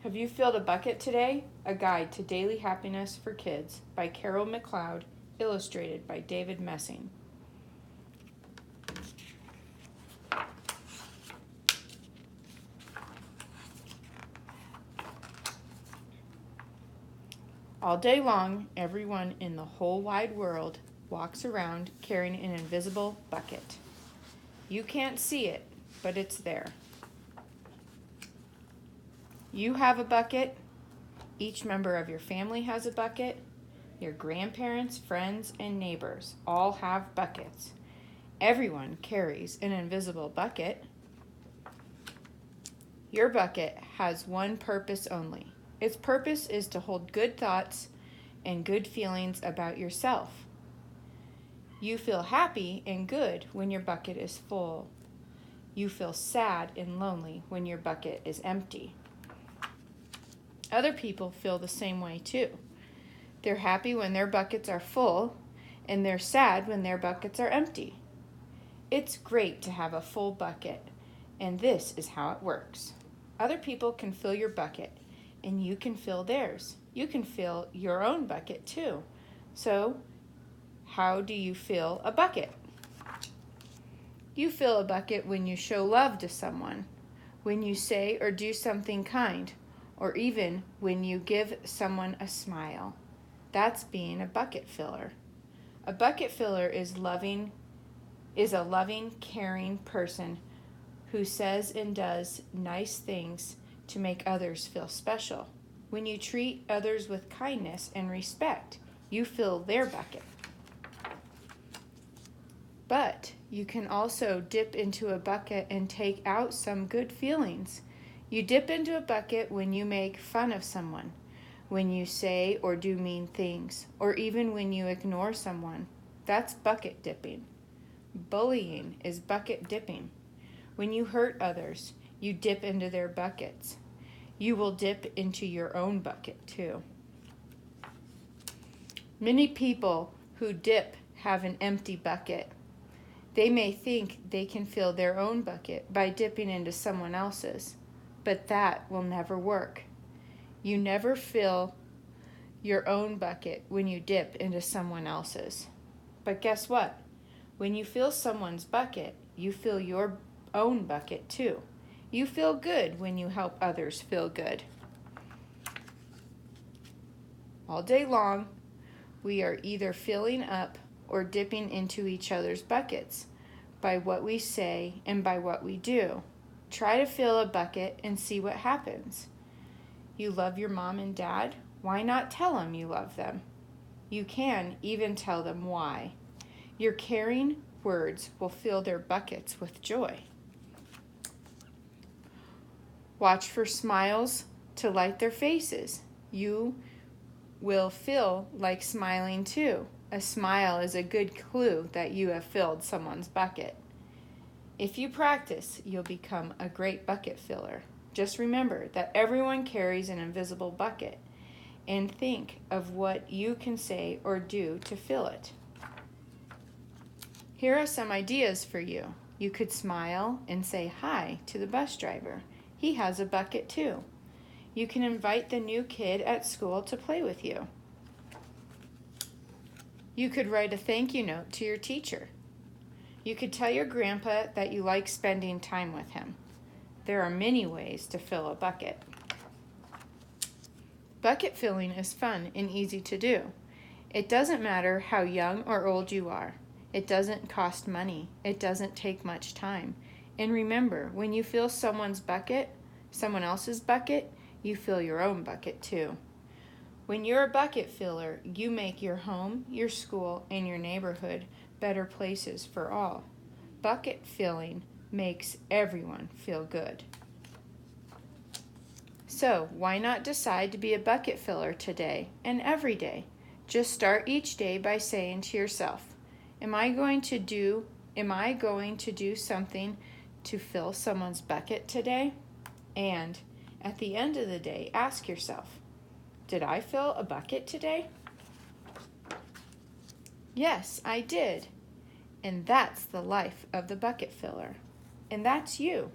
Have you filled a bucket today? A Guide to Daily Happiness for Kids by Carol McCloud, illustrated by David Messing. All day long, everyone in the whole wide world walks around carrying an invisible bucket. You can't see it, but it's there. You have a bucket. Each member of your family has a bucket. Your grandparents, friends, and neighbors all have buckets. Everyone carries an invisible bucket. Your bucket has one purpose only. Its purpose is to hold good thoughts and good feelings about yourself. You feel happy and good when your bucket is full. You feel sad and lonely when your bucket is empty. Other people feel the same way too. They're happy when their buckets are full, and they're sad when their buckets are empty. It's great to have a full bucket, and this is how it works. Other people can fill your bucket, and you can fill theirs. You can fill your own bucket too. So, how do you fill a bucket? You fill a bucket when you show love to someone, when you say or do something kind, or even when you give someone a smile. That's being a bucket filler. A bucket filler is a loving, caring person who says and does nice things to make others feel special. When you treat others with kindness and respect, you fill their bucket. But you can also dip into a bucket and take out some good feelings. You dip into a bucket when you make fun of someone, when you say or do mean things, or even when you ignore someone. That's bucket dipping. Bullying is bucket dipping. When you hurt others, you dip into their buckets. You will dip into your own bucket too. Many people who dip have an empty bucket. They may think they can fill their own bucket by dipping into someone else's, but that will never work. You never fill your own bucket when you dip into someone else's. But guess what? When you fill someone's bucket, you fill your own bucket too. You feel good when you help others feel good. All day long, we are either filling up or dipping into each other's buckets by what we say and by what we do. Try to fill a bucket and see what happens. You love your mom and dad? Why not tell them you love them? You can even tell them why. Your caring words will fill their buckets with joy. Watch for smiles to light their faces. You will feel like smiling too. A smile is a good clue that you have filled someone's bucket. If you practice, you'll become a great bucket filler. Just remember that everyone carries an invisible bucket, and think of what you can say or do to fill it. Here are some ideas for you. You could smile and say hi to the bus driver. He has a bucket too. You can invite the new kid at school to play with you. You could write a thank you note to your teacher. You could tell your grandpa that you like spending time with him. There are many ways to fill a bucket. Bucket filling is fun and easy to do. It doesn't matter how young or old you are. It doesn't cost money. It doesn't take much time. And remember, when you fill someone else's bucket, you fill your own bucket too. When you're a bucket filler, you make your home, your school, and your neighborhood better places for all. Bucket filling makes everyone feel good. So, why not decide to be a bucket filler today and every day? Just start each day by saying to yourself, Am I going to do something to fill someone's bucket today? And at the end of the day, ask yourself, did I fill a bucket today? Yes, I did. And that's the life of the bucket filler. And that's you.